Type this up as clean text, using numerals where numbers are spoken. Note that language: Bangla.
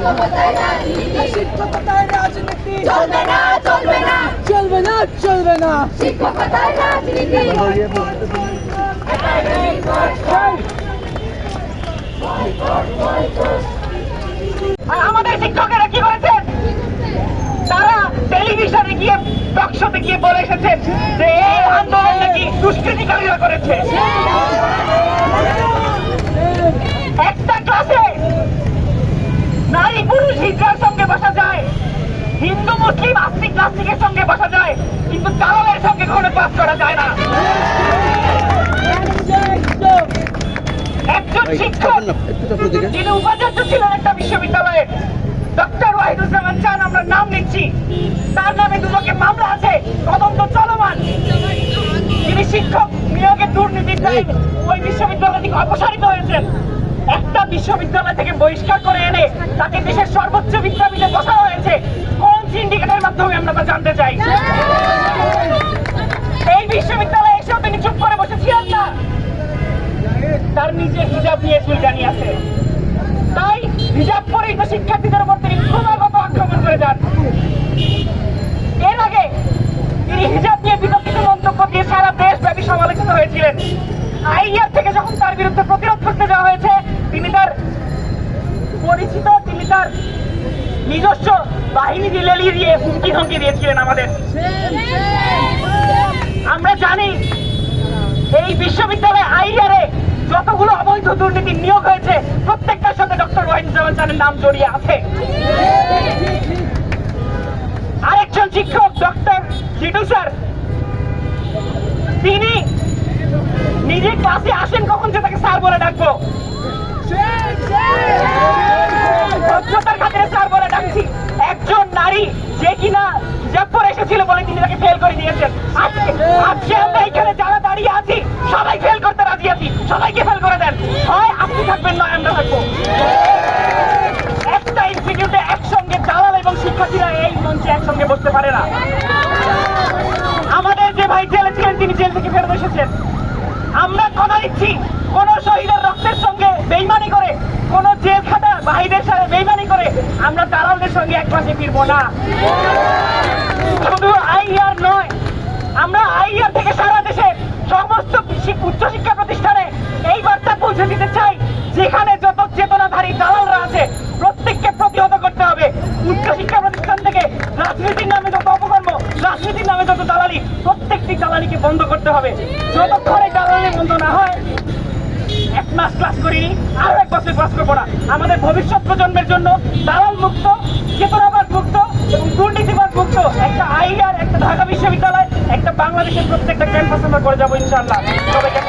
শিক্ষকতায় রাজনীতি চলবে না চলবে না চলবে না চলবে না শিক্ষকতায় রাজনীতি আর আমাদের শিক্ষকেরা কি করেছেন? তারা টেলিভিশনে গিয়ে টকশোতে গিয়ে বলে এসেছেন যে এই আন্দোলন নাকি দুষ্কৃতিকারীরা করেছে। একটা ক্লাসে নারী পুরুষ হিজড়ার সঙ্গে বসা যায়, হিন্দু মুসলিম আস্তিক নাস্তিকের সঙ্গে বসা যায়, কিন্তু দালালের সঙ্গে কখনো ক্লাস করা যায় না। একজন শিক্ষক যিনি উপাচার্য ছিলেন একটা বিশ্ববিদ্যালয়ে, ডক্টর ওয়াহিদুজ্জামান চান, আমরা নাম নিচ্ছি, তার নামে দুদকে মামলা আছে, তদন্ত চলমান। তিনি শিক্ষক নিয়োগের দুর্নীতির দায়ে ওই বিশ্ববিদ্যালয় থেকে অপসারিত হয়েছেন। একটা বিশ্ববিদ্যালয় থেকে বহিষ্কার করে এনে তাকে দেশের সর্বোচ্চ বিদ্যাপীঠে বসানো হয়েছে। কোন সিন্ডিকেটের মাধ্যমে আমরা তা জানতে চাই। এই বিশ্ববিদ্যালয়ে এসেও তিনি চুপ করে বসেছিলেন না, তার নিজের হিজাব নিয়ে চুলকানি আছে। তাই হিজাব পরেই তো শিক্ষার্থীদের উপর তিনি ক্রমাগত আক্রমণ করে যান। এর আগে তিনি হিজাব নিয়ে বিতর্কিত মন্তব্য দিয়ে সারা দেশব্যাপী সমালোচিত হয়েছিলেন। আইয়ার থেকে যখন তার বিরুদ্ধে প্রতিরোধ করতে যাওয়া হয়েছে, তিনি তার পরিচিত, তিনি তার নিজস্ব বাহিনী দিয়ে লেলিয়ে দিয়ে হুমকি ধমকি দিয়েছিলেন আমাদের। আমরা জানি এই বিশ্ববিদ্যালয়ে আইয়ারে যতগুলো অবৈধ দুর্নীতি নিয়োগ হয়েছে প্রত্যেকটার সাথে ডক্টর ওয়াহিদুজ্জামান চানের নাম জড়িয়ে আছে। আরেকজন শিক্ষক ডক্টর জিটু স্যার, তিনি নিজে ক্লাসে আসেন কখন যে তাকে স্যার বলে ডাকবো, ভদ্রতার খাতিরে স্যার বলে ডাকছি। একজন নারী যে কিনা হিজাব পরে এসেছিল বলে তিনি তাকে ফেল করে দিয়েছেন। আজকে আমরা এখানে যারা দাঁড়িয়ে আছি সবাই ফেল করতে রাজি আছি, সবাইকে ফেল করে দেন, হয় আপনি থাকবেন নয় আমরা থাকবো। একটা ইনস্টিটিউটে একসঙ্গে দালাল এবং শিক্ষার্থীরা এই মঞ্চে একসঙ্গে বসতে পারে না। আমাদের যে ভাই জেলে ছিলেন তিনি জেল থেকে ফেরত এসেছেন। আমরা কথা দিচ্ছি, কোন শহীদের রক্তের সঙ্গে বেইমানি করে, কোন জেল খাটা ভাইদের সাথে বেইমানি করে আমরা দালালদের সঙ্গে এক পাশে ফিরবো না। শুধু আইআর নয়, আমরা আইআর থেকে সারা দেশে সমস্ত উচ্চশিক্ষা প্রতিষ্ঠানে এই বার্তা পৌঁছে দিতে চাই, যেখানে যত চেতনাধারী দালালরা আছে প্রত্যেককে প্রতিহত করতে হবে। উচ্চশিক্ষা প্রতিষ্ঠান থেকে রাজনীতির নামে যত অপকর্ম, রাজনীতির নামে যত দালালি, প্রত্যেকটি দালালিকে বন্ধ করতে হবে। যতক্ষণ এই দালালি বন্ধ না হয়, এক মাস ক্লাস করিনি, আরো এক বছর ক্লাস করবো না। আমাদের ভবিষ্যৎ প্রজন্মের জন্য দালাল মুক্ত, চেতনাবাদ মুক্ত এবং দুর্নীতিবাদ মুক্ত একটা আইআর, একটা ঢাকা বিশ্ববিদ্যালয়, একটা বাংলাদেশের প্রত্যেকটা ক্যাম্পাস আমরা করে যাবো ইনশাআল্লাহ। সবাইকে